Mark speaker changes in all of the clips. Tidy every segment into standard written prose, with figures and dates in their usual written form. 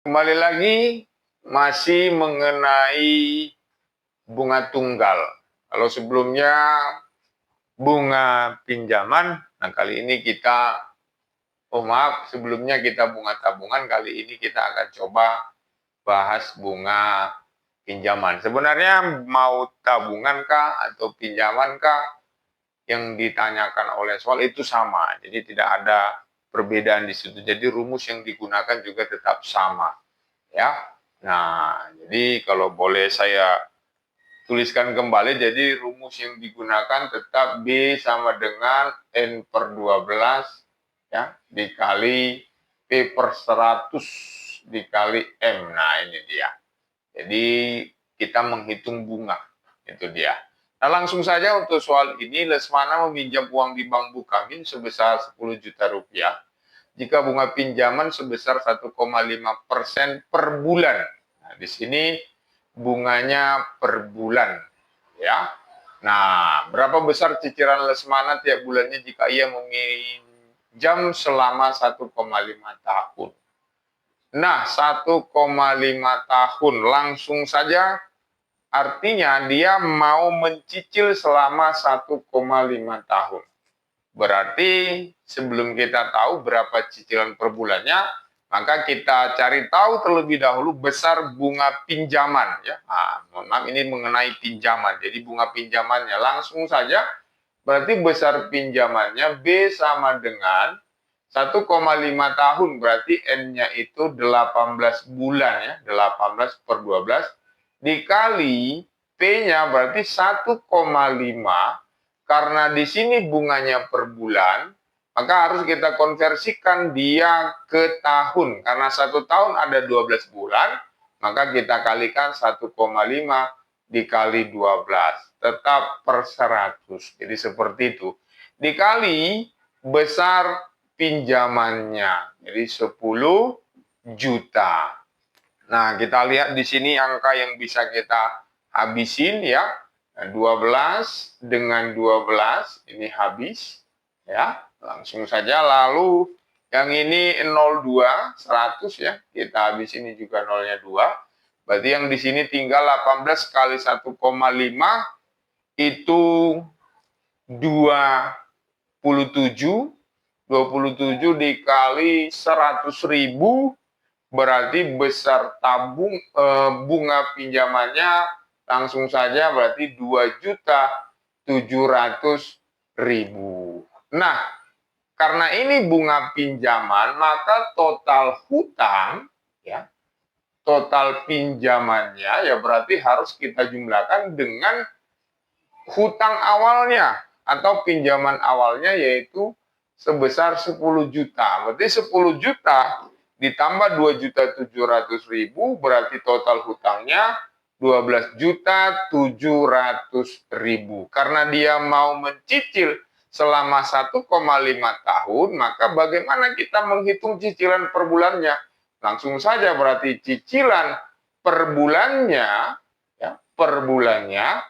Speaker 1: Kembali lagi masih mengenai bunga tunggal. Kalau sebelumnya bunga pinjaman, nah kali ini kita, sebelumnya kita bunga tabungan, kali ini kita akan coba bahas bunga pinjaman. Sebenarnya mau tabungan kah atau pinjaman kah, yang ditanyakan oleh soal itu sama. Jadi tidak ada perbedaan di situ. Jadi rumus yang digunakan juga tetap sama. Ya. Nah, jadi kalau boleh saya tuliskan kembali, jadi rumus yang digunakan tetap B sama dengan N per 12 ya, dikali P per 100 dikali M. Nah, ini dia. Jadi kita menghitung bunga. Itu dia. Nah, langsung saja untuk soal ini, Lesmana meminjam uang di Bank Bukhamin sebesar 10 juta rupiah jika bunga pinjaman sebesar 1,5% per bulan. Nah, di sini bunganya per bulan, ya. Nah, berapa besar cicilan Lesmana tiap bulannya jika ia meminjam selama 1,5 tahun? Nah, 1,5 tahun langsung saja artinya dia mau mencicil selama 1,5 tahun. Berarti sebelum kita tahu berapa cicilan per bulannya, maka kita cari tahu terlebih dahulu besar bunga pinjaman. Ya. Nah, mohon maaf, ini mengenai pinjaman. Jadi bunga pinjamannya langsung saja, berarti besar pinjamannya B sama dengan 1,5 tahun, berarti N-nya itu 18 bulan ya, 18 per 12 dikali P-nya berarti 1,5. Karena di sini bunganya per bulan, maka harus kita konversikan dia ke tahun. Karena 1 tahun ada 12 bulan, maka kita kalikan 1,5 dikali 12. Tetap per 100. Jadi seperti itu. Dikali besar pinjamannya. Jadi 10 juta. Nah, kita lihat di sini angka yang bisa kita habisin ya. 12 dengan 12 ini habis ya. Langsung saja, lalu yang ini 02 100 ya. Kita habis ini juga nolnya 2. Berarti yang di sini tinggal 18 kali 1,5 itu 27. 27 dikali 100.000 berarti besar bunga pinjamannya langsung saja berarti 2.700.000. Nah, karena ini bunga pinjaman, maka total hutang ya, total pinjamannya ya berarti harus kita jumlahkan dengan hutang awalnya atau pinjaman awalnya, yaitu sebesar 10 juta. Berarti 10 juta ditambah 2.700.000 berarti total hutangnya 12.700.000. Karena dia mau mencicil selama 1,5 tahun, maka bagaimana kita menghitung cicilan per bulannya? Langsung saja berarti cicilan per bulannya ya, per bulannya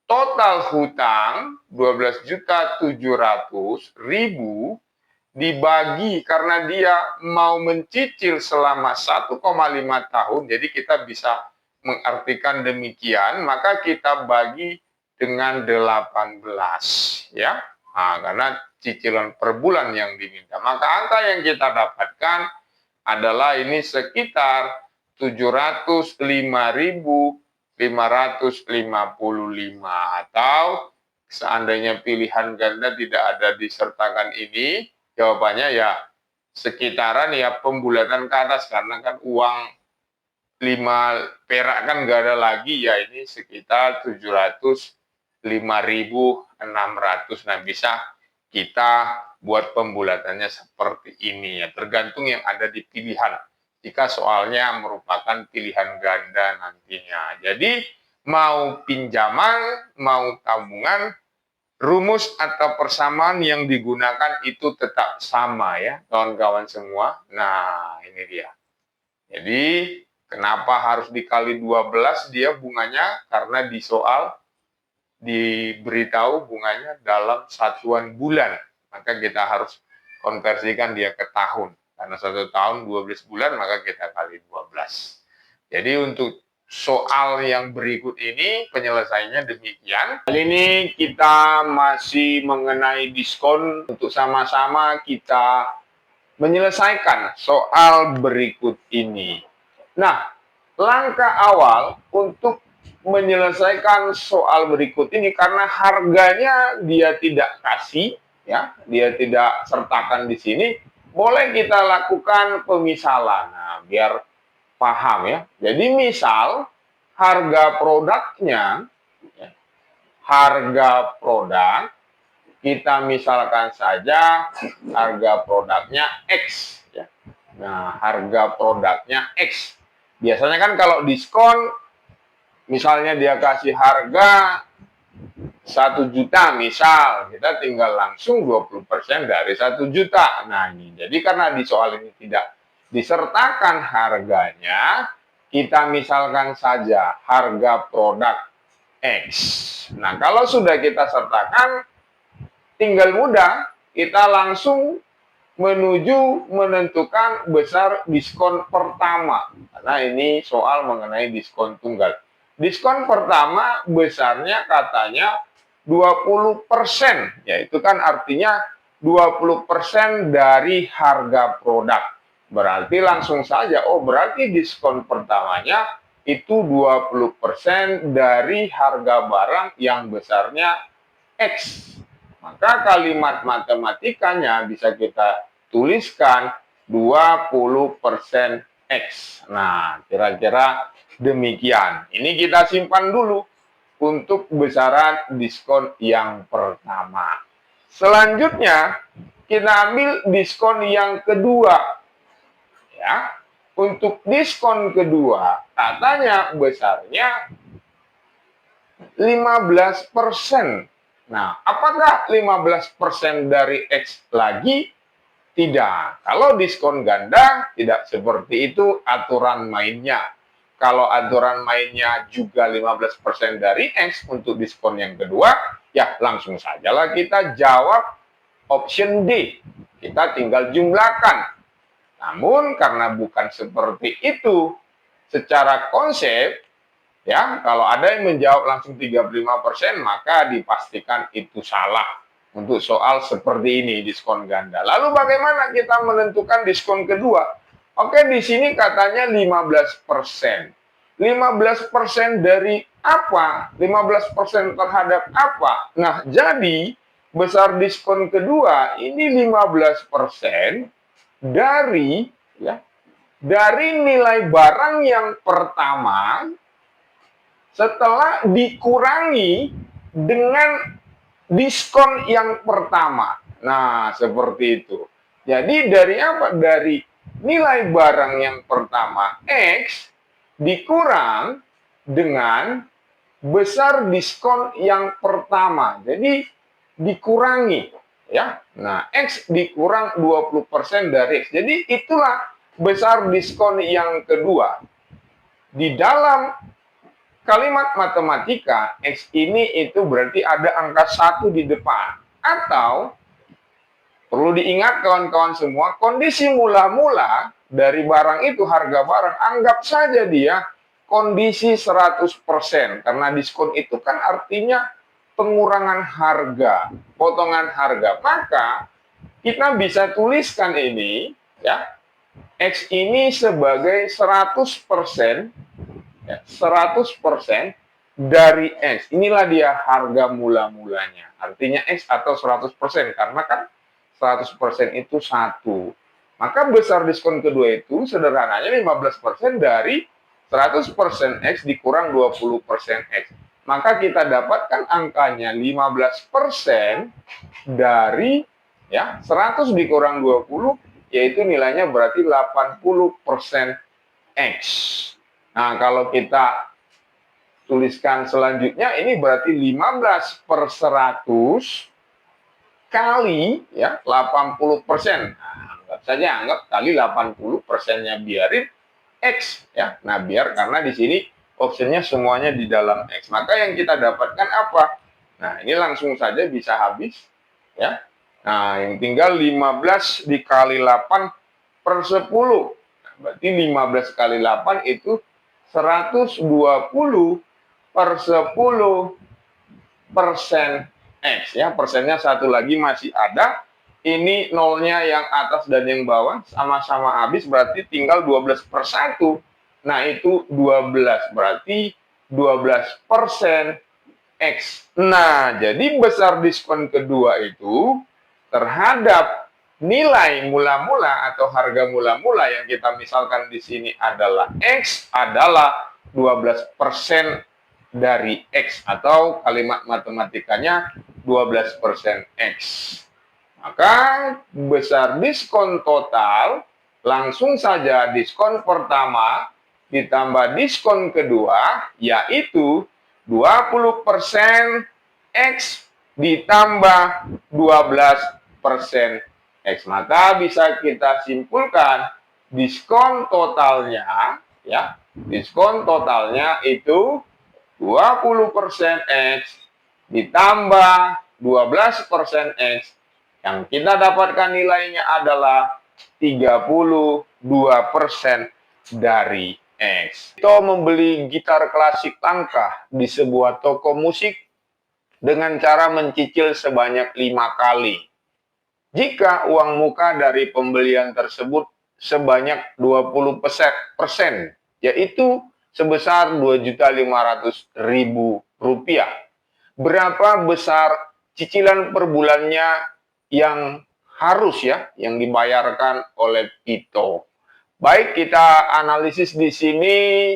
Speaker 1: total hutang 12.700.000 dibagi, karena dia mau mencicil selama 1,5 tahun, jadi kita bisa mengartikan demikian, maka kita bagi dengan 18 ya. Nah, karena cicilan per bulan yang diminta, maka angka yang kita dapatkan adalah ini sekitar 705.555, atau seandainya pilihan ganda tidak ada disertakan ini, jawabannya ya sekitaran ya pembulatan ke atas, karena kan uang 5 perak kan nggak ada lagi ya, ini sekitar 705.600. Nah, bisa kita buat pembulatannya seperti ini ya, tergantung yang ada di pilihan jika soalnya merupakan pilihan ganda nantinya. Jadi mau pinjaman, mau tabungan, rumus atau persamaan yang digunakan itu tetap sama ya, kawan-kawan semua. Nah, ini dia. Jadi, kenapa harus dikali 12 dia bunganya? Karena di soal diberitahu bunganya dalam satuan bulan. Maka kita harus konversikan dia ke tahun. Karena 1 tahun 12 bulan, maka kita kali 12. Jadi untuk soal yang berikut ini penyelesaiannya demikian. Kali ini kita masih mengenai diskon untuk sama-sama kita menyelesaikan soal berikut ini. Nah, langkah awal untuk menyelesaikan soal berikut ini karena harganya dia tidak kasih, ya, dia tidak sertakan di sini, boleh kita lakukan pemisalan. Nah, biar paham ya. Jadi misal harga produknya, ya, harga produk kita misalkan saja harga produknya X. Ya. Nah, harga produknya X. Biasanya kan kalau diskon, misalnya dia kasih harga 1 juta misal, kita tinggal langsung 20% dari 1 juta. Nah ini, jadi karena di soal ini tidak disertakan harganya, kita misalkan saja harga produk X. Nah kalau sudah kita sertakan, tinggal mudah, kita langsung menuju menentukan besar diskon pertama. Karena ini soal mengenai diskon tunggal. Diskon pertama besarnya katanya 20%, yaitu kan artinya 20% dari harga produk. Berarti langsung saja, oh berarti diskon pertamanya itu 20% dari harga barang yang besarnya X. Maka kalimat matematikanya bisa kita tuliskan 20% X. Nah, kira-kira demikian. Ini kita simpan dulu untuk besaran diskon yang pertama. Selanjutnya, kita ambil diskon yang kedua. Ya, untuk diskon kedua, katanya besarnya 15%. Nah, apakah 15% dari X lagi? Tidak. Kalau diskon ganda, tidak seperti itu aturan mainnya. Kalau aturan mainnya juga 15% dari X untuk diskon yang kedua, ya langsung sajalah kita jawab option D. Kita tinggal jumlahkan. Namun karena bukan seperti itu, secara konsep, ya, kalau ada yang menjawab langsung 35%, maka dipastikan itu salah untuk soal seperti ini, diskon ganda. Lalu bagaimana kita menentukan diskon kedua? Oke, di sini katanya 15%. 15% dari apa? 15% terhadap apa? Nah, jadi besar diskon kedua ini 15% dari, ya, dari nilai barang yang pertama setelah dikurangi dengan diskon yang pertama. Nah, seperti itu. Jadi dari apa? Dari nilai barang yang pertama X dikurang dengan besar diskon yang pertama. Jadi dikurangi, ya. Nah, X dikurang 20% dari X. Jadi itulah besar diskon yang kedua. Di dalam kalimat matematika, X ini itu berarti ada angka 1 di depan. Atau, perlu diingat kawan-kawan semua, kondisi mula-mula dari barang itu, harga barang, anggap saja dia kondisi 100%. Karena diskon itu kan artinya pengurangan harga, potongan harga. Maka, kita bisa tuliskan ini, ya, X ini sebagai 100%, ya, 100% dari X. Inilah dia harga mula-mulanya. Artinya X atau 100%. Karena kan 100% itu 1. Maka besar diskon kedua itu sederhananya 15% dari 100% X dikurang 20% X. Maka kita dapatkan angkanya 15% dari, ya, 100 dikurang 20, yaitu nilainya berarti 80% X. Nah, kalau kita tuliskan selanjutnya, ini berarti 15/100 kali, ya, 80%. Nah, anggap saja, anggap kali 80%-nya biarin X, ya. Nah, biar karena di sini opsinya semuanya di dalam X. Maka yang kita dapatkan apa? Nah, ini langsung saja bisa habis, ya. Nah, yang tinggal 15 dikali 8 per 10. Berarti 15 kali 8 itu 120 per 10 persen X ya. Persennya satu lagi masih ada. Ini nolnya yang atas dan yang bawah sama-sama habis, berarti tinggal 12 per 1. Nah, itu 12, berarti 12% X. Nah, jadi besar diskon kedua itu terhadap nilai mula-mula atau harga mula-mula yang kita misalkan di sini adalah X adalah 12% dari X, atau kalimat matematikanya 12% X. Maka besar diskon total, langsung saja diskon pertama ditambah diskon kedua, yaitu 20% X ditambah 12% X. Maka bisa kita simpulkan diskon totalnya, ya, diskon totalnya itu 20% X ditambah 12% X, yang kita dapatkan nilainya adalah 32% dari X. Kita membeli gitar klasik langka di sebuah toko musik dengan cara mencicil sebanyak 5 kali. Jika uang muka dari pembelian tersebut sebanyak 20%, yaitu sebesar Rp2.500.000. Berapa besar cicilan per bulannya yang harus yang dibayarkan oleh Vito? Baik, kita analisis di sini.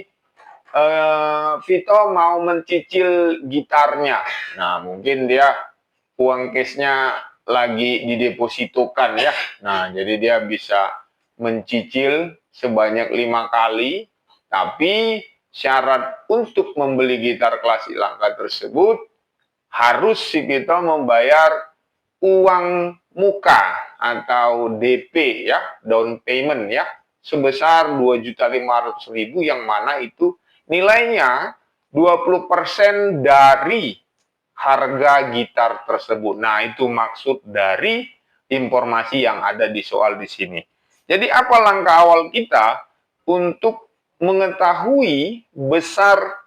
Speaker 1: Vito mau mencicil gitarnya. Nah, mungkin dia uang cashnya lagi didepositokan ya. Nah, jadi dia bisa mencicil sebanyak 5 kali. Tapi syarat untuk membeli gitar klasik langka tersebut harus si Vito membayar uang muka atau DP ya, down payment ya, sebesar Rp2.500.000, yang mana itu nilainya 20% dari harga gitar tersebut. Nah, itu maksud dari informasi yang ada di soal di sini. Jadi apa langkah awal kita untuk mengetahui besar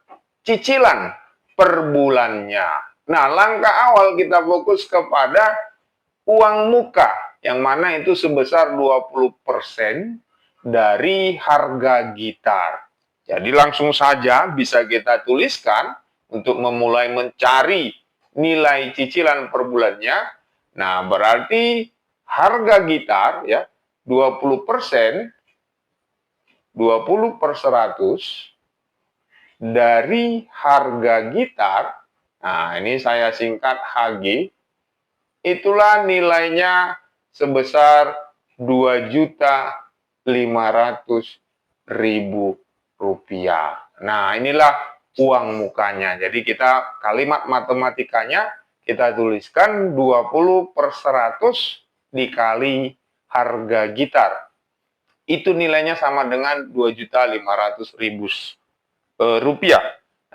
Speaker 1: cicilan per bulannya? Nah, langkah awal kita fokus kepada uang muka, yang mana itu sebesar 20% dari harga gitar. Jadi langsung saja bisa kita tuliskan untuk memulai mencari nilai cicilan per bulannya. Nah, berarti harga gitar ya 20%, 20 per 100 dari harga gitar. Nah, ini saya singkat HG. Itulah nilainya sebesar Rp2.500.000. Nah, inilah uang mukanya. Jadi kita kalimat matematikanya kita tuliskan 20 per 100 dikali harga gitar. Itu nilainya sama dengan Rp2.500.000.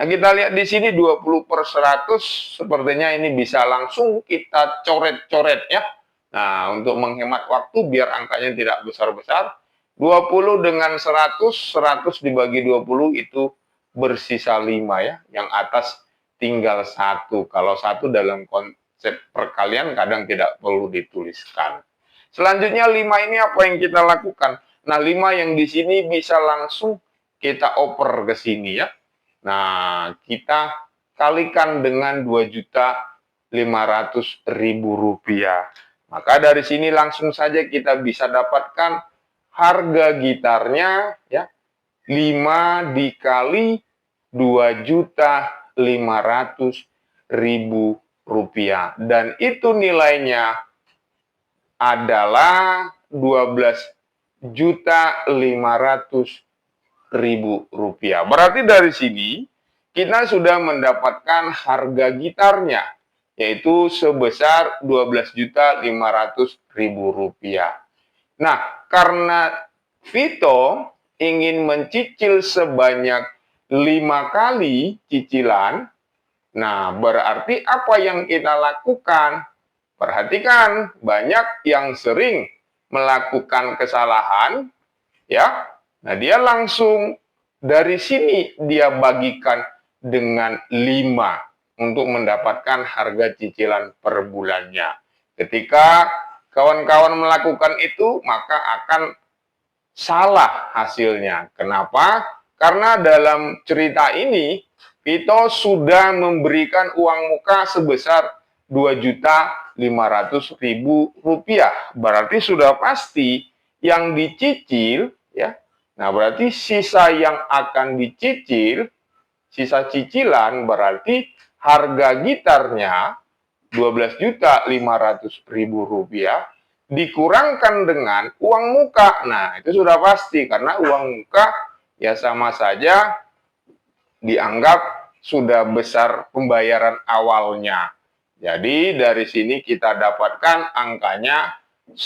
Speaker 1: Nah, kita lihat di sini 20 per 100, sepertinya ini bisa langsung kita coret-coret ya. Nah, untuk menghemat waktu biar angkanya tidak besar-besar, 20 dengan 100, 100 dibagi 20 itu bersisa 5 ya. Yang atas tinggal 1. Kalau 1 dalam konsep perkalian kadang tidak perlu dituliskan. Selanjutnya 5 ini apa yang kita lakukan? Nah, 5 yang di sini bisa langsung kita oper ke sini ya. Nah, kita kalikan dengan Rp2.500.000. Maka dari sini langsung saja kita bisa dapatkan harga gitarnya ya, 5 dikali Rp2.500.000. Dan itu nilainya adalah Rp12.500.000. Berarti dari sini kita sudah mendapatkan harga gitarnya, yaitu sebesar Rp12.500.000. Nah, karena Vito ingin mencicil sebanyak 5 kali cicilan, nah berarti apa yang kita lakukan? Perhatikan, banyak yang sering melakukan kesalahan, ya. Nah, dia langsung dari sini dia bagikan dengan 5 untuk mendapatkan harga cicilan per bulannya. Ketika kawan-kawan melakukan itu, maka akan salah hasilnya. Kenapa? Karena dalam cerita ini, Vito sudah memberikan uang muka sebesar Rp2.500.000. Berarti sudah pasti yang dicicil, ya. Nah, berarti sisa yang akan dicicil, sisa cicilan berarti harga gitarnya Rp12.500.000 dikurangkan dengan uang muka. Nah, itu sudah pasti karena uang muka ya sama saja dianggap sudah besar pembayaran awalnya. Jadi dari sini kita dapatkan angkanya 10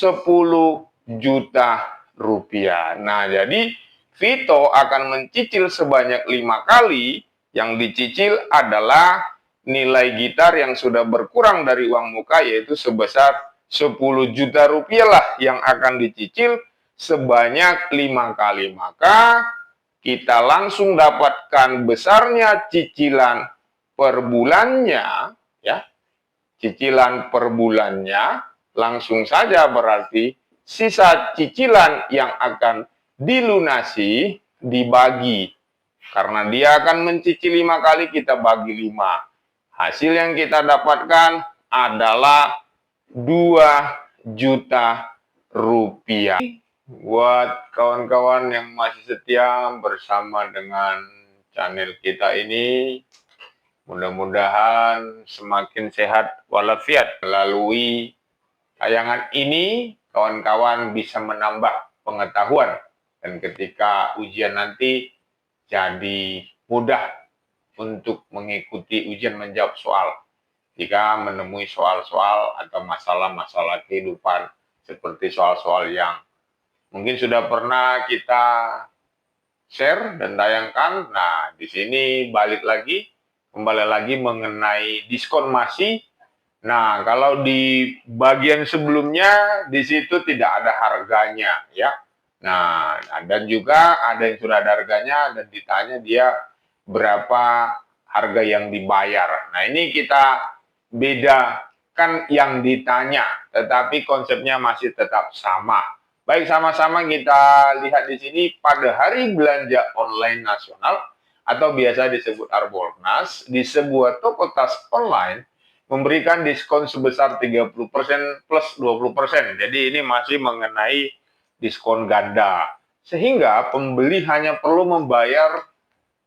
Speaker 1: juta rupiah. Nah, jadi Vito akan mencicil sebanyak 5 kali. Yang dicicil adalah nilai gitar yang sudah berkurang dari uang muka, yaitu sebesar 10 juta rupiah lah yang akan dicicil sebanyak 5 kali. Maka kita langsung dapatkan besarnya cicilan per bulannya, ya. Cicilan per bulannya langsung saja berarti sisa cicilan yang akan dilunasi dibagi. Karena dia akan mencicil 5 kali, kita bagi 5. Hasil yang kita dapatkan adalah 2 juta rupiah. Buat kawan-kawan yang masih setia bersama dengan channel kita ini, mudah-mudahan semakin sehat walafiat. Melalui tayangan ini, kawan-kawan bisa menambah pengetahuan. Dan ketika ujian nanti, jadi mudah untuk mengikuti ujian menjawab soal. Jika menemui soal-soal atau masalah-masalah kehidupan, seperti soal-soal yang mungkin sudah pernah kita share dan tayangkan. Nah, di sini kembali lagi mengenai diskon masih. Nah, kalau di bagian sebelumnya di situ tidak ada harganya, ya. Nah, dan juga ada yang sudah ada harganya dan ditanya dia berapa harga yang dibayar. Nah, ini kita bedakan yang ditanya, tetapi konsepnya masih tetap sama. Baik, sama-sama kita lihat di sini pada hari belanja online nasional atau biasa disebut Harbolnas, di sebuah toko tas online memberikan diskon sebesar 30% plus 20%. Jadi ini masih mengenai diskon ganda. Sehingga pembeli hanya perlu membayar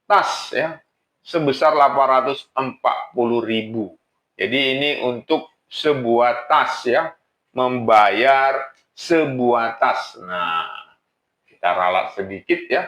Speaker 1: tas ya sebesar 840.000. Jadi ini untuk sebuah tas ya, membayar sebuah tas. Nah, kita ralat sedikit ya,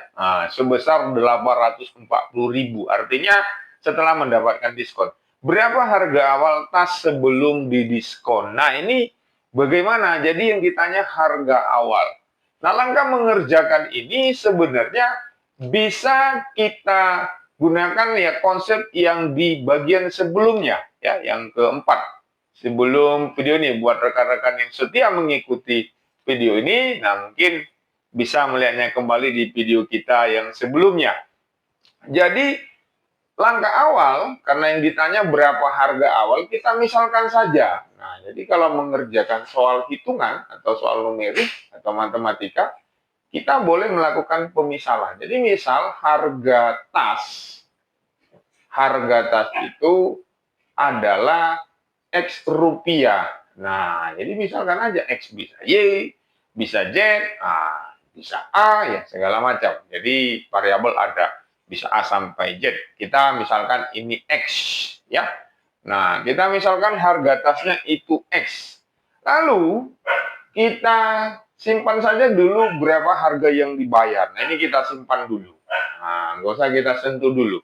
Speaker 1: sebesar 840.000. Artinya setelah mendapatkan diskon. Berapa harga awal tas sebelum didiskon? Nah, ini bagaimana? Jadi yang ditanya harga awal. Nah, langkah mengerjakan ini sebenarnya bisa kita gunakan ya konsep yang di bagian sebelumnya ya, yang keempat. Sebelum video ini, buat rekan-rekan yang setia mengikuti video ini, nah mungkin bisa melihatnya kembali di video kita yang sebelumnya. Jadi langkah awal, karena yang ditanya berapa harga awal, kita misalkan saja. Nah, jadi kalau mengerjakan soal hitungan atau soal numerik atau matematika, kita boleh melakukan pemisalan. Jadi misal harga tas itu adalah X rupiah. Nah, jadi misalkan aja X bisa Y, bisa Z, bisa A, ya segala macam. Jadi variabel ada, bisa A sampai Z. Kita misalkan ini X, ya. Nah, kita misalkan harga tasnya itu X. Lalu, kita simpan saja dulu berapa harga yang dibayar. Nah, ini kita simpan dulu. Nah, nggak usah kita sentuh dulu.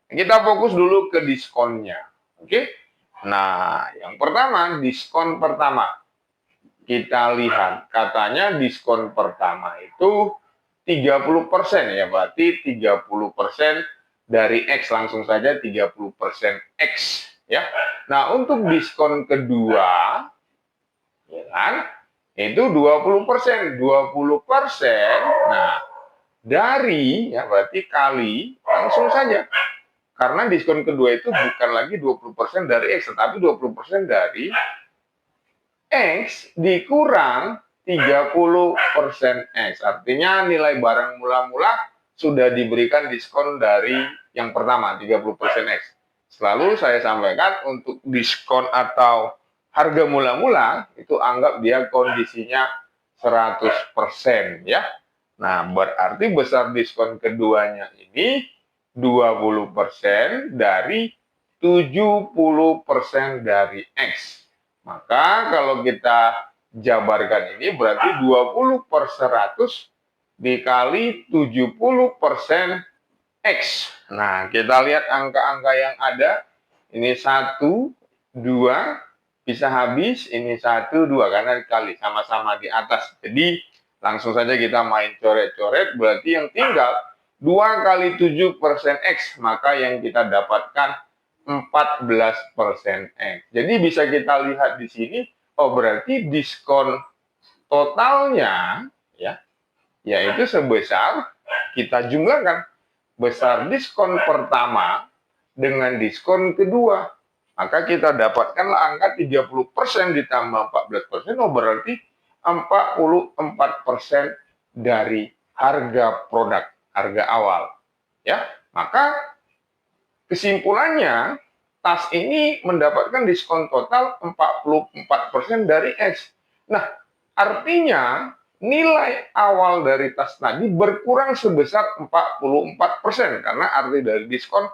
Speaker 1: Kita fokus dulu ke diskonnya. Oke? Nah, yang pertama, diskon pertama. Kita lihat, katanya diskon pertama itu 30% ya, berarti 30% dari X, langsung saja 30% X ya. Nah, untuk diskon kedua, ya kan? Itu 20%. 20%, nah dari, ya berarti kali, langsung saja. Karena diskon kedua itu bukan lagi 20% dari X, tetapi 20% dari X dikurang 30% X. Artinya nilai barang mula-mula sudah diberikan diskon dari yang pertama, 30% X. Selalu saya sampaikan untuk diskon atau harga mula-mula itu anggap dia kondisinya 100% ya. Nah, berarti besar diskon keduanya ini 20% dari 70% dari X. Maka kalau kita jabarkan ini berarti 20/100 dikali 70% X. Nah, kita lihat angka-angka yang ada. Ini 1, 2, bisa habis. Ini 1, 2, karena dikali sama-sama di atas. Jadi, langsung saja kita main coret-coret. Berarti yang tinggal 2 kali 7% X. Maka yang kita dapatkan 14% X. Jadi bisa kita lihat di sini, oh berarti diskon totalnya ya, yaitu sebesar, kita jumlahkan besar diskon pertama dengan diskon kedua. Maka kita dapatkanlah angka 30% ditambah 14%, oh berarti 44% dari harga produk, harga awal. Ya, maka kesimpulannya, tas ini mendapatkan diskon total 44% dari X. Nah, artinya nilai awal dari tas tadi berkurang sebesar 44%, karena arti dari diskon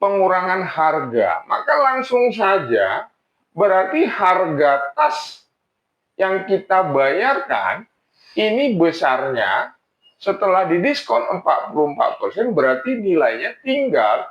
Speaker 1: pengurangan harga. Maka langsung saja berarti harga tas yang kita bayarkan ini besarnya setelah didiskon 44%, berarti nilainya tinggal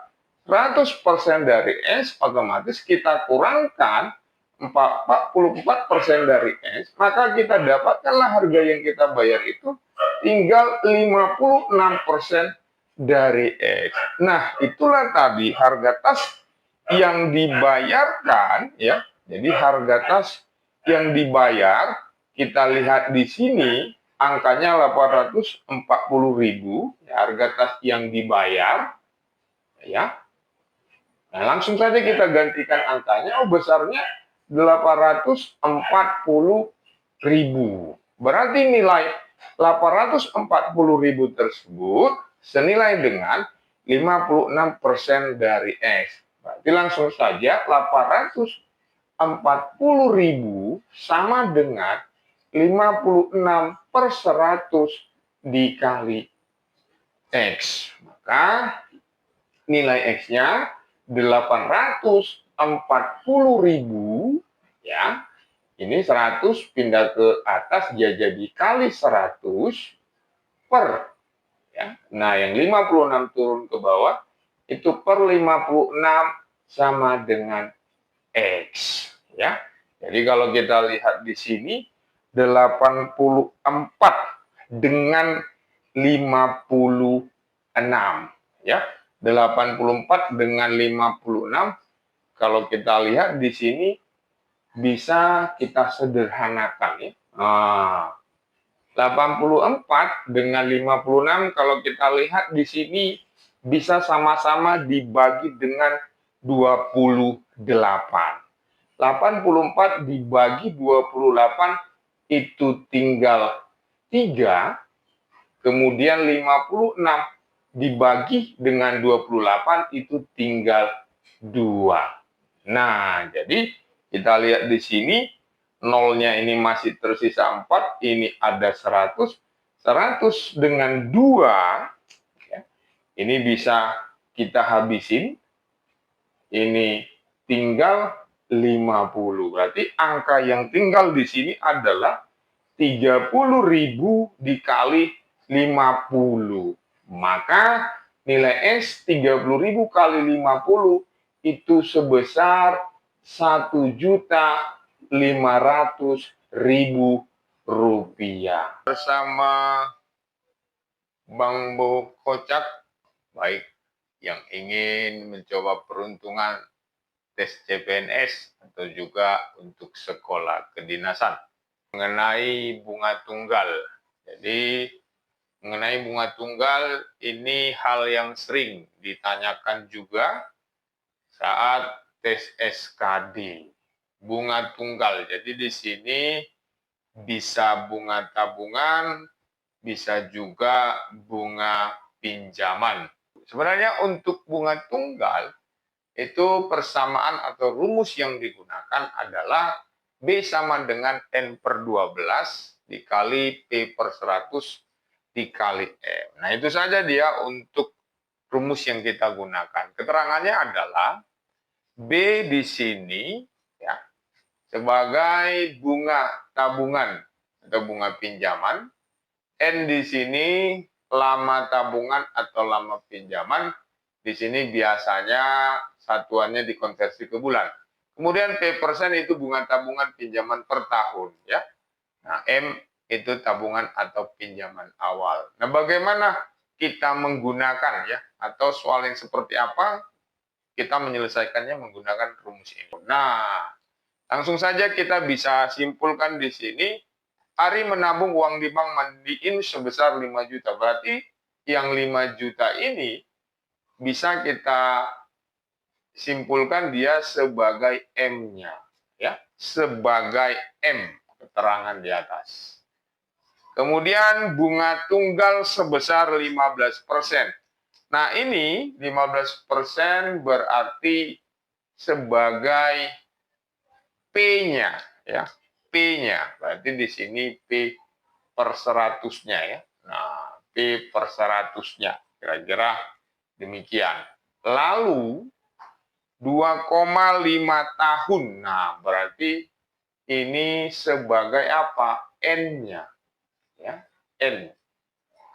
Speaker 1: 100% dari S, otomatis kita kurangkan 44% dari S, maka kita dapatkanlah harga yang kita bayar itu tinggal 56% dari X. Nah, itulah tadi harga tas yang dibayarkan ya. Jadi harga tas yang dibayar, kita lihat di sini angkanya 840.000 ya, harga tas yang dibayar ya. Nah, langsung saja kita gantikan angkanya, oh besarnya 840.000. Berarti nilai 840.000 tersebut senilai dengan 56% dari X. Berarti langsung saja 840.000 sama dengan 56/100 dikali X. Maka nilai X-nya 840.000 ya. Ini 100 pindah ke atas jadi kali 100 per ya. Nah, yang 56 turun ke bawah itu per 56 sama dengan X ya. Jadi kalau kita lihat di sini 84 dengan 56 ya. 84 dengan 56, kalau kita lihat di sini bisa kita sederhanakan ya. Nah, 84 dengan 56 kalau kita lihat di sini bisa sama-sama dibagi dengan 28. 84 dibagi 28 itu tinggal 3, kemudian 56 dibagi dengan 28 itu tinggal 2. Nah, jadi kita lihat di sini nolnya ini masih tersisa 4, ini ada 100. 100 dengan 2 ya, ini bisa kita habisin. Ini tinggal 50. Berarti angka yang tinggal di sini adalah 30.000 dikali 50. Maka nilai S 30.000 kali 50 itu sebesar 1.500.000 rupiah. Bersama Bang Bo Kocak, baik yang ingin mencoba peruntungan tes CPNS atau juga untuk sekolah kedinasan. mengenai bunga tunggal. Jadi mengenai bunga tunggal ini hal yang sering ditanyakan juga saat tes SKD. Bunga tunggal. Jadi di sini bisa bunga tabungan, bisa juga bunga pinjaman. Sebenarnya untuk bunga tunggal itu persamaan atau rumus yang digunakan adalah B sama dengan N/12 dikali P/100 dikali M. Nah, itu saja dia untuk rumus yang kita gunakan. Keterangannya adalah B di sini ya sebagai bunga tabungan atau bunga pinjaman, N di sini lama tabungan atau lama pinjaman. Di sini biasanya satuannya dikonversi ke bulan. Kemudian P% itu bunga tabungan pinjaman per tahun ya. Nah, M itu tabungan atau pinjaman awal. Nah, bagaimana kita menggunakan ya atau soal yang seperti apa kita menyelesaikannya menggunakan rumus ini. Nah, langsung saja kita bisa simpulkan di sini. Ari menabung uang di bank Mandiin sebesar 5 juta. Berarti yang 5 juta ini bisa kita simpulkan dia sebagai M-nya. Ya, sebagai M, keterangan di atas. Kemudian bunga tunggal sebesar 15%. Nah, ini 15% berarti sebagai P-nya ya. P-nya berarti di sini P/100-nya ya. Nah, P/100-nya kira-kira demikian. Lalu 2,5 tahun. Nah, berarti ini sebagai apa? N-nya ya. N.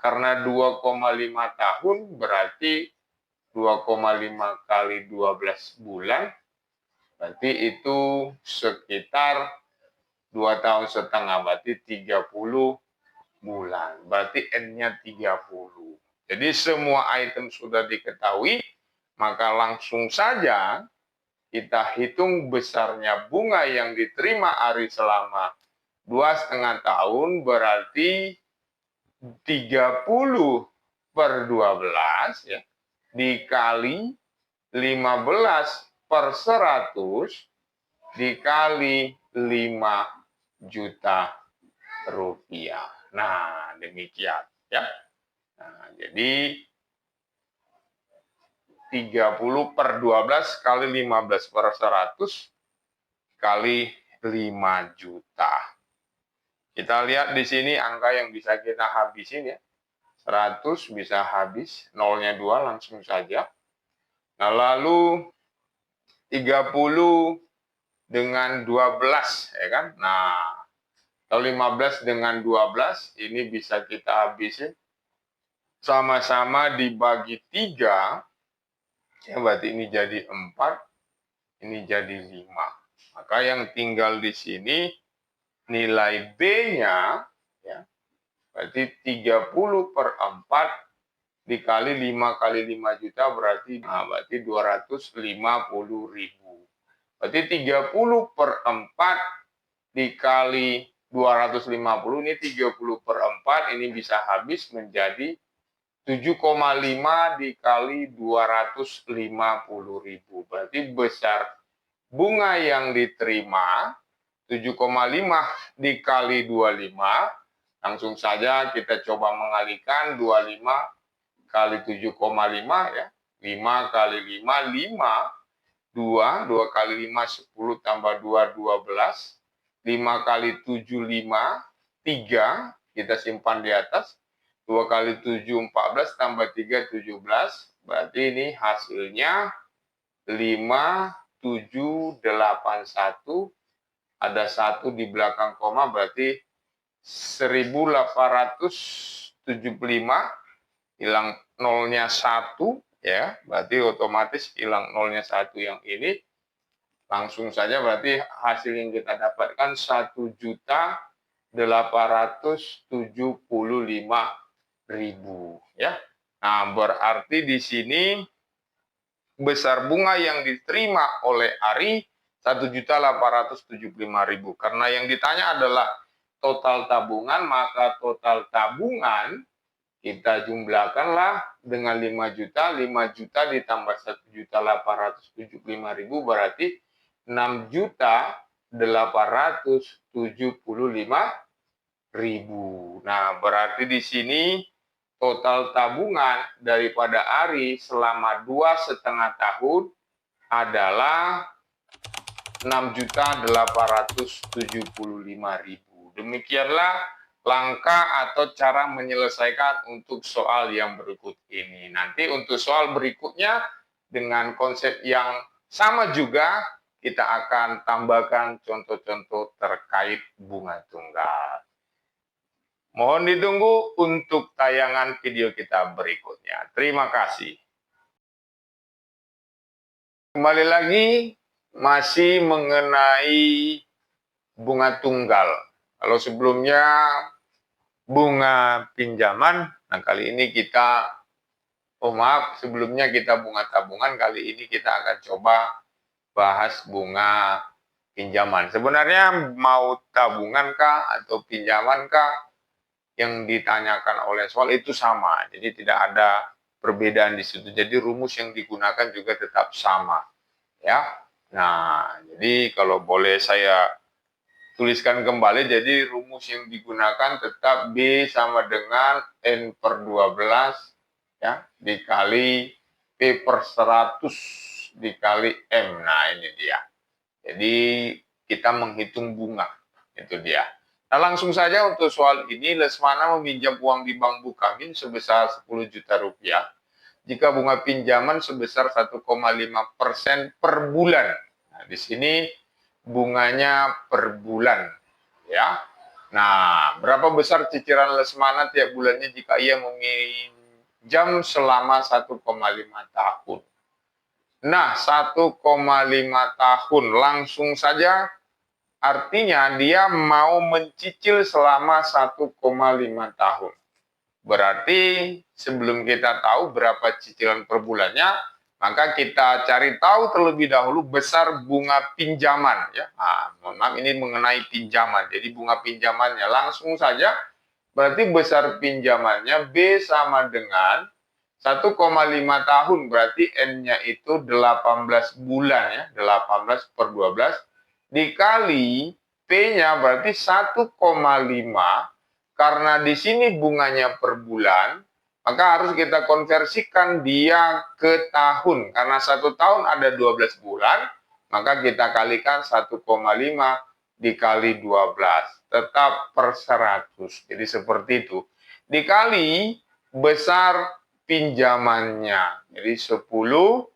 Speaker 1: Karena 2,5 tahun berarti 2,5 kali 12 bulan berarti itu sekitar 2 tahun setengah, berarti 30 bulan. Berarti N-nya 30. Jadi semua item sudah diketahui, maka langsung saja kita hitung besarnya bunga yang diterima Ari selama 2,5 tahun, berarti 30 per 12 ya, dikali 15/100 dikali 5 juta rupiah. Nah, demikian ya. Nah, jadi 30 per 12 kali 15/100 kali 5 juta. Kita lihat di sini angka yang bisa kita habisin ya. 100 bisa habis, nolnya 2 langsung saja. Nah, lalu 30 dengan 12 ya kan. Nah, kalau 15 dengan 12 ini bisa kita habisin sama-sama dibagi 3 ya, berarti ini jadi 4, ini jadi 5. Maka yang tinggal di sini nilai B-nya ya, berarti 30 per 4 dikali 5 kali 5 juta berarti 250.000. Berarti 30 per 4 dikali 250, ini 30 per 4, ini bisa habis menjadi 7,5 dikali 250.000. Berarti besar bunga yang diterima 7,5 dikali 25. Langsung saja kita coba mengalihkan 25 kali 7,5 ya. 5 kali 5, 5. 2 kali 5, 10 tambah 2, 12. 5 kali 7, 5. 3, kita simpan di atas. 2 kali 7, 14 tambah 3, 17. Berarti ini hasilnya 5,781. Ada 1 di belakang koma, berarti 1875, hilang nolnya 1 ya, berarti otomatis hilang nolnya 1 yang ini. Langsung saja berarti hasil yang kita dapatkan 1.875.000 ya. Nah, berarti di sini besar bunga yang diterima oleh Ari 1.875.000. Karena yang ditanya adalah total tabungan, maka total tabungan kita jumlahkanlah dengan 5 juta. 5 juta ditambah 1.875.000 berarti 6.875.000. Nah, berarti di sini total tabungan daripada Ari selama 2,5 tahun adalah 6.875.000. Demikianlah langkah atau cara menyelesaikan untuk soal yang berikut ini. Nanti untuk soal berikutnya dengan konsep yang sama juga kita akan tambahkan contoh-contoh terkait bunga tunggal. Mohon ditunggu untuk tayangan video kita berikutnya. Terima kasih. Kembali lagi masih mengenai bunga tunggal. Kalau sebelumnya bunga pinjaman, nah kali ini kita, sebelumnya kita bunga tabungan, kali ini kita akan coba bahas bunga pinjaman. Sebenarnya mau tabungan kah atau pinjaman kah, yang ditanyakan oleh soal itu sama, jadi tidak ada perbedaan di situ. Jadi rumus yang digunakan juga tetap sama, ya. Nah, jadi kalau boleh saya tuliskan kembali, jadi rumus yang digunakan tetap B sama dengan N/12 ya dikali P/100 dikali M. Nah, ini dia. Jadi kita menghitung bunga, itu dia. Nah, langsung saja untuk soal ini, Lesmana meminjam uang di Bank Bukhamin sebesar 10 juta rupiah jika bunga pinjaman sebesar 1,5% per bulan. Nah, di sini bunganya per bulan, ya. Nah, berapa besar cicilan Lesmana tiap bulannya jika ia meminjam selama 1,5 tahun? Nah, 1,5 tahun langsung saja. Artinya dia mau mencicil selama 1,5 tahun. Berarti sebelum kita tahu berapa cicilan per bulannya, maka kita cari tahu terlebih dahulu besar bunga pinjaman. Ya. Nah, mohon maaf, ini mengenai pinjaman. Jadi bunga pinjamannya langsung saja, berarti besar pinjamannya B sama dengan 1,5 tahun, berarti N-nya itu 18 bulan ya, 18 per 12 dikali P-nya berarti 1,5, karena di sini bunganya per bulan, maka harus kita konversikan dia ke tahun. Karena 1 tahun ada 12 bulan, maka kita kalikan 1,5 dikali 12, tetap per 100. Jadi seperti itu. Dikali besar pinjamannya, jadi 10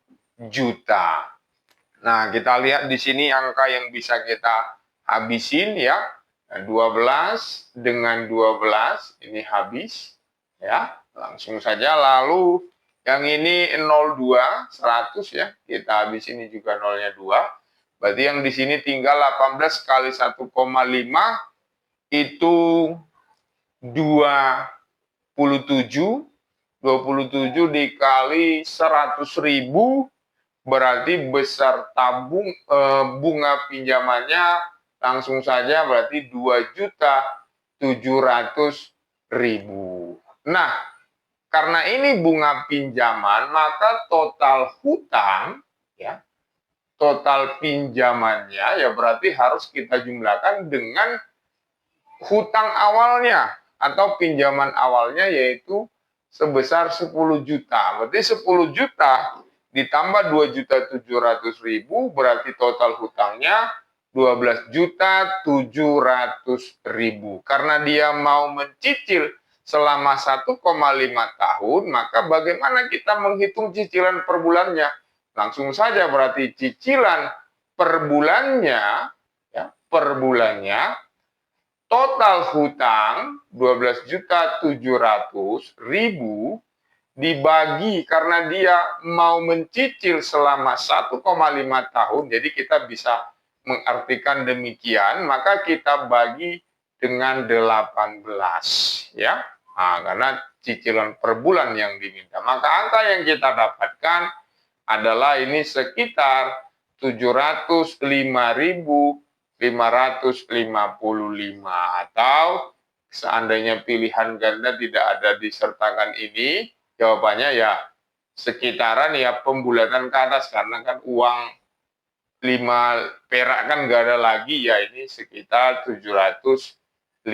Speaker 1: juta. Nah, kita lihat di sini angka yang bisa kita habisin ya. 12 dengan 12 ini habis ya. Langsung saja, lalu yang ini 02 100 ya. Kita habis ini juga nolnya 2. Berarti yang di sini tinggal 18 kali 1,5 itu 27. 27 dikali 100.000 berarti besar bunga pinjamannya langsung saja berarti 2.700.000. Nah, karena ini bunga pinjaman, maka total hutang ya, total pinjamannya ya berarti harus kita jumlahkan dengan hutang awalnya atau pinjaman awalnya, yaitu sebesar 10 juta. Berarti 10 juta ditambah 2.700.000 berarti total hutangnya 12.700.000. Karena dia mau mencicil selama 1,5 tahun, maka bagaimana kita menghitung cicilan per bulannya? Langsung saja berarti cicilan per bulannya ya, per bulannya total hutang 12.700.000 dibagi, karena dia mau mencicil selama 1,5 tahun, jadi kita bisa mengartikan demikian, maka kita bagi dengan 18 ya. Nah, karena cicilan per bulan yang diminta, maka angka yang kita dapatkan adalah ini sekitar 705.000 atau seandainya pilihan ganda tidak ada disertakan ini, jawabannya ya sekitaran ya pembulatan ke atas, karena kan uang 5 perak kan nggak ada lagi ya, ini sekitar 705.600.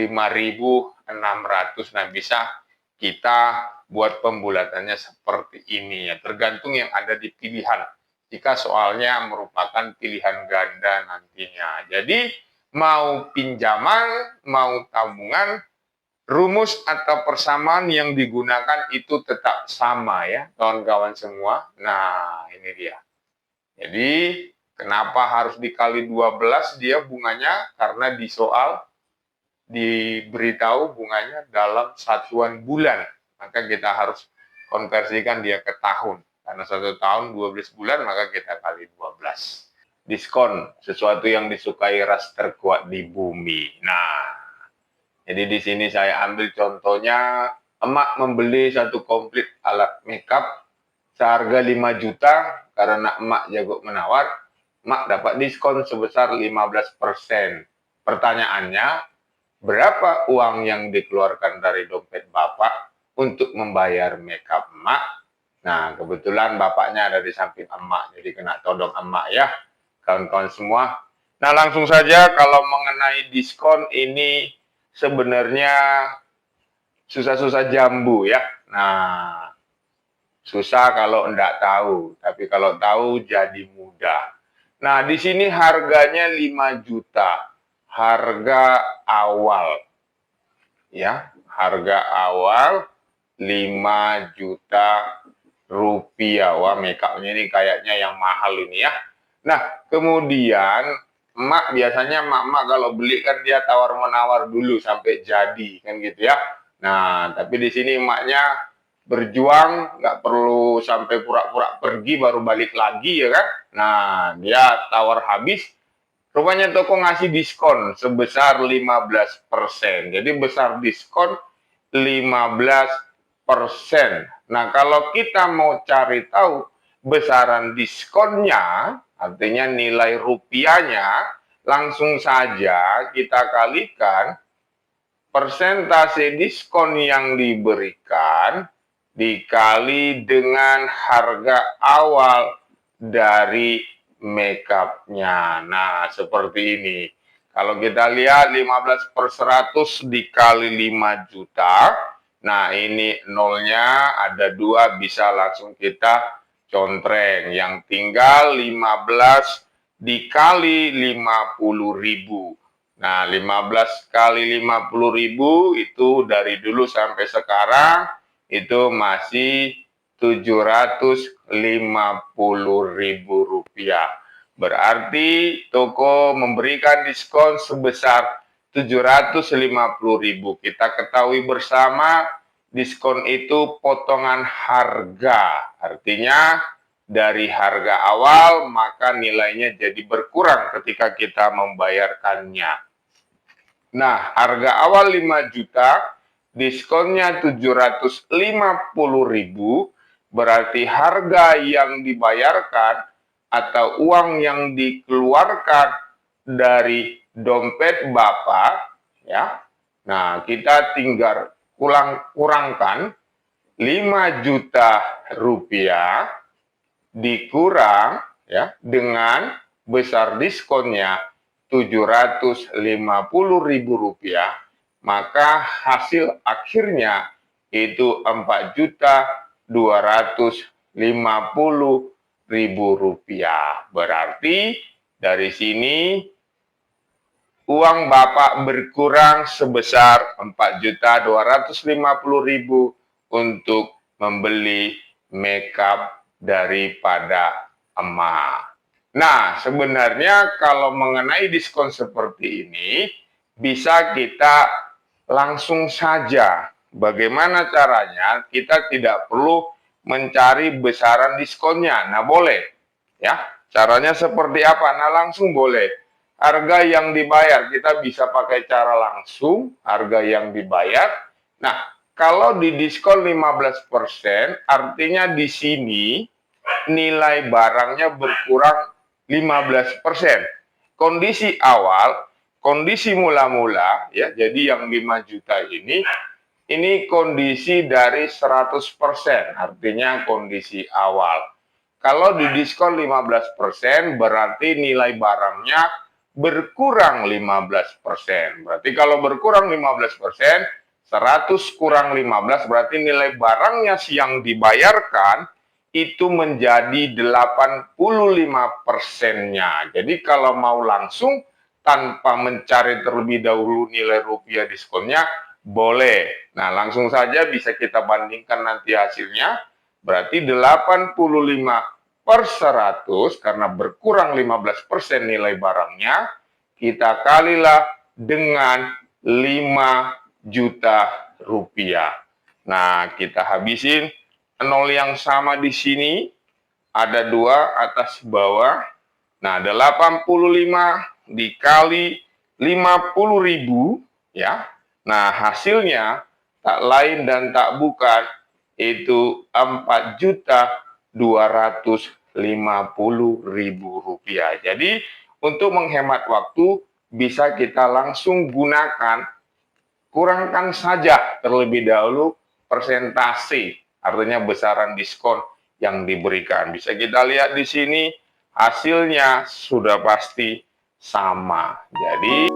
Speaker 1: Nah, bisa kita buat pembulatannya seperti ini ya, tergantung yang ada di pilihan jika soalnya merupakan pilihan ganda nantinya. Jadi mau pinjaman, mau tabungan, rumus atau persamaan yang digunakan itu tetap sama ya kawan-kawan semua. Nah, ini dia. Jadi kenapa harus dikali 12 dia bunganya? Karena di soal diberitahu bunganya dalam satuan bulan. Maka kita harus konversikan dia ke tahun. Karena 1 tahun 12 bulan, maka kita kali 12. Diskon, sesuatu yang disukai ras terkuat di bumi. Nah, jadi di sini saya ambil contohnya, emak membeli satu komplit alat makeup seharga 5 juta karena emak jago menawar, emak dapat diskon sebesar 15%. Pertanyaannya, berapa uang yang dikeluarkan dari dompet bapak untuk membayar makeup emak? Nah, kebetulan bapaknya ada di samping emak, jadi kena todong emak ya, kawan-kawan semua. Nah, langsung saja kalau mengenai diskon ini sebenarnya susah-susah jambu ya. Nah, susah kalau enggak tahu, tapi kalau tahu jadi mudah. Nah, di sini harganya 5 juta. Harga awal. Ya, harga awal 5 juta rupiah. Wah, makeupnya ini kayaknya yang mahal ini ya. Nah, kemudian emak biasanya emak kalau beli kan dia tawar-menawar dulu sampai jadi kan gitu ya. Nah, tapi di sini emaknya berjuang, nggak perlu sampai pura-pura pergi baru balik lagi ya kan. Nah, dia tawar habis, rupanya toko ngasih diskon sebesar 15%. Jadi besar diskon 15%. Nah, kalau kita mau cari tahu besaran diskonnya, artinya nilai rupiahnya, langsung saja kita kalikan persentase diskon yang diberikan dikali dengan harga awal dari makeupnya. Nah, seperti ini. Kalau kita lihat 15/100 dikali 5 juta. Nah, ini nolnya ada 2, bisa langsung kita contreng. Yang tinggal 15 dikali 50.000. Nah, 15 kali 50.000 itu dari dulu sampai sekarang itu masih 750.000 rupiah. Berarti toko memberikan diskon sebesar 750.000. Kita ketahui bersama diskon itu potongan harga. Artinya dari harga awal maka nilainya jadi berkurang ketika kita membayarkannya. Nah, harga awal 5 juta, diskonnya 750.000, berarti harga yang dibayarkan atau uang yang dikeluarkan dari dompet Bapak, ya. Nah, kita tinggal kurangkan 5 juta rupiah dikurang ya dengan besar diskonnya 750.000 rupiah, maka hasil akhirnya itu 4.250.000 rupiah. Berarti dari sini uang Bapak berkurang sebesar 4.250.000 untuk membeli makeup daripada emak. Nah, sebenarnya kalau mengenai diskon seperti ini, bisa kita langsung saja. Bagaimana caranya? Kita tidak perlu mencari besaran diskonnya. Nah, boleh. Ya, caranya seperti apa? Nah, langsung boleh. Harga yang dibayar, kita bisa pakai cara langsung, harga yang dibayar. Nah, kalau di diskon 15%, artinya di sini nilai barangnya berkurang 15%. kondisi awal, kondisi mula-mula, ya, jadi yang 5 juta ini kondisi dari 100%, artinya kondisi awal. Kalau didiskon 15%, berarti nilai barangnya berkurang 15%. Berarti kalau berkurang 15%, 100 kurang 15, berarti nilai barangnya yang dibayarkan itu menjadi 85%-nya. Jadi kalau mau langsung tanpa mencari terlebih dahulu nilai rupiah diskonnya, boleh. Nah, langsung saja bisa kita bandingkan nanti hasilnya. Berarti 85/100 karena berkurang 15% nilai barangnya, kita kalilah dengan 5 juta rupiah. Nah, kita habisin nol yang sama di sini, ada 2 atas bawah. Nah, 85 dikali 50.000, ya. Nah, hasilnya tak lain dan tak bukan itu 4.250.000 rupiah. Jadi untuk menghemat waktu bisa kita langsung gunakan, kurangkan saja terlebih dahulu persentase, artinya besaran diskon yang diberikan. Bisa kita lihat di sini hasilnya sudah pasti sama. Jadi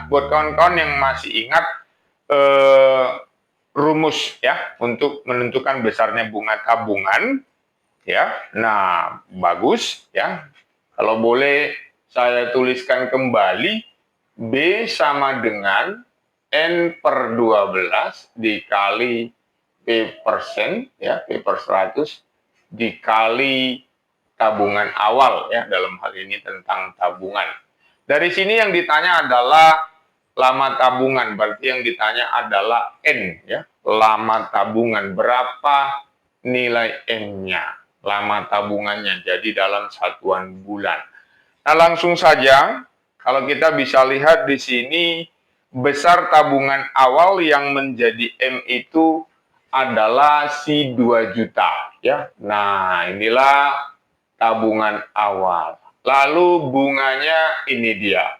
Speaker 1: Nah, buat kawan-kawan yang masih ingat rumus ya untuk menentukan besarnya bunga tabungan ya. Nah, bagus ya. Kalau boleh saya tuliskan kembali, B sama dengan N per 12 dikali P persen ya, P per 100 dikali tabungan awal ya, dalam hal ini tentang tabungan. Dari sini yang ditanya adalah lama tabungan, berarti yang ditanya adalah N ya, lama tabungan, berapa nilai N-nya, lama tabungannya, jadi dalam satuan bulan. Nah, langsung saja kalau kita bisa lihat di sini besar tabungan awal yang menjadi M itu adalah si 2 juta ya. Nah, inilah tabungan awal. Lalu bunganya ini dia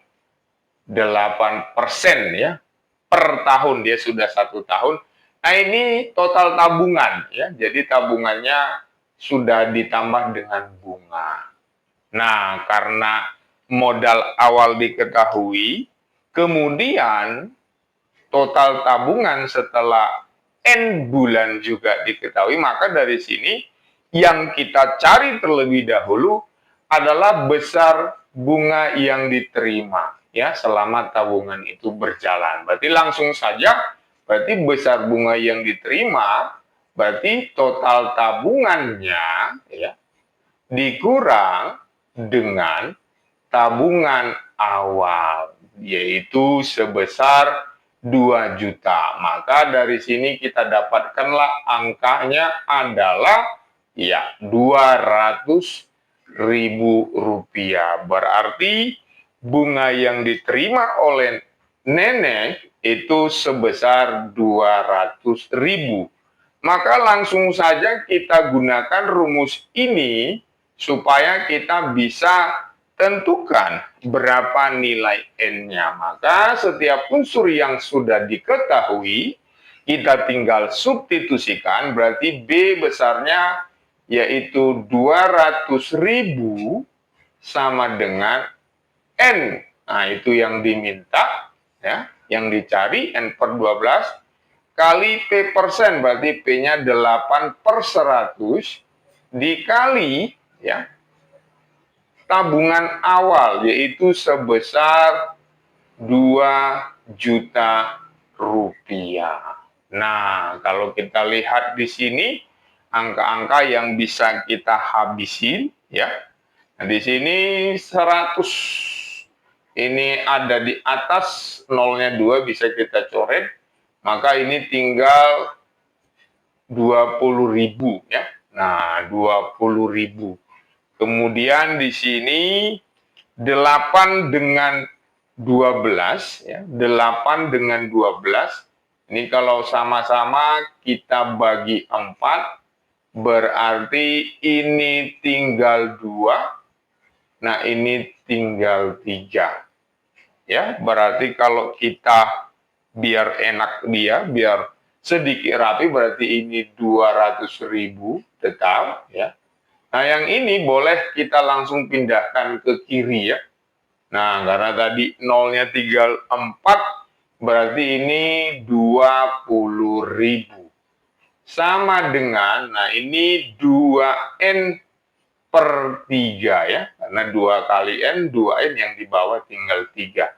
Speaker 1: 8% ya per tahun, dia sudah 1 tahun. Nah, ini total tabungan ya, jadi tabungannya sudah ditambah dengan bunga. Nah, karena modal awal diketahui, kemudian total tabungan setelah N bulan juga diketahui, maka dari sini yang kita cari terlebih dahulu adalah besar bunga yang diterima ya selama tabungan itu berjalan. Berarti langsung saja, berarti besar bunga yang diterima berarti total tabungannya ya dikurang dengan tabungan awal, yaitu sebesar 2 juta. Maka dari sini kita dapatkanlah angkanya adalah ya 200.000 rupiah. Berarti bunga yang diterima oleh nenek itu sebesar 200.000. Maka langsung saja kita gunakan rumus ini supaya kita bisa tentukan berapa nilai N-nya. Maka setiap unsur yang sudah diketahui, kita tinggal substitusikan, berarti B besarnya yaitu 200.000 sama dengan N. Nah, itu yang diminta, ya, yang dicari N per 12 kali P persen, berarti P-nya 8 per 100 dikali ya tabungan awal, yaitu sebesar 2 juta rupiah. Nah, kalau kita lihat di sini angka-angka yang bisa kita habisin ya. Nah, di sini 100 ini ada di atas, nolnya 2 bisa kita coret. Maka ini tinggal 20.000 ya. Nah, 20.000. Kemudian di sini 8 dengan 12 ya. 8 dengan 12. Ini kalau sama-sama kita bagi 4 berarti ini tinggal 2. Nah, ini tinggal 3. Ya, berarti kalau kita biar enak dia, biar sedikit rapi, berarti ini 200.000 tetap ya. Nah, yang ini boleh kita langsung pindahkan ke kiri ya. Nah, karena tadi nolnya tinggal 4, berarti ini 20.000. Sama dengan, nah ini 2N per 3 ya. Karena 2 kali N, 2N yang di bawah tinggal 3.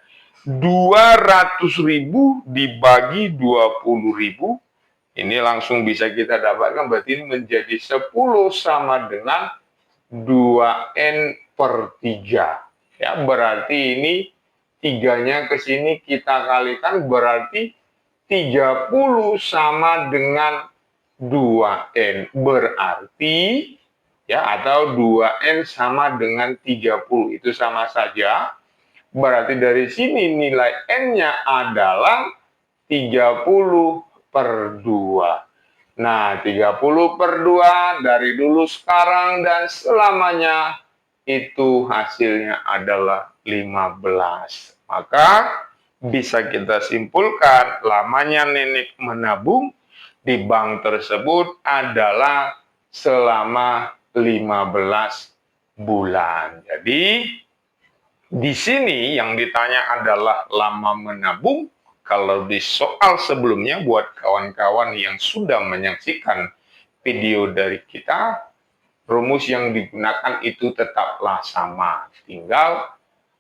Speaker 1: 200.000 dibagi 20.000, ini langsung bisa kita dapatkan, berarti ini menjadi 10 sama dengan 2N per 3. Ya, berarti ini 3-nya ke sini kita kalikan, berarti 30 sama dengan 2N. Berarti ya, atau 2N sama dengan 30, itu sama saja. Berarti dari sini nilai N-nya adalah 30 per 2. Nah, 30 per 2 dari dulu, sekarang, dan selamanya itu hasilnya adalah 15. Maka bisa kita simpulkan lamanya nenek menabung di bank tersebut adalah selama 15 bulan. Jadi Di sini yang ditanya adalah lama menabung. Kalau di soal sebelumnya buat kawan-kawan yang sudah menyaksikan video dari kita, rumus yang digunakan itu tetaplah sama. Tinggal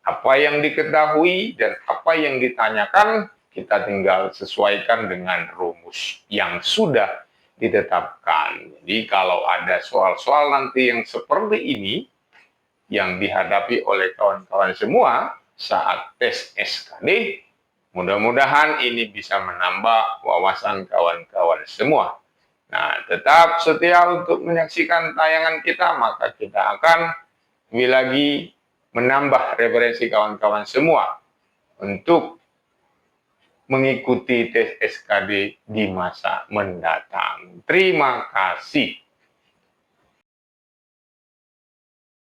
Speaker 1: apa yang diketahui dan apa yang ditanyakan, kita tinggal sesuaikan dengan rumus yang sudah ditetapkan. Jadi kalau ada soal-soal nanti yang seperti ini, yang dihadapi oleh kawan-kawan semua saat tes SKD, mudah-mudahan ini bisa menambah wawasan kawan-kawan semua. Nah, tetap setia untuk menyaksikan tayangan kita, maka kita akan lebih lagi menambah referensi kawan-kawan semua untuk mengikuti tes SKD di masa mendatang. Terima kasih.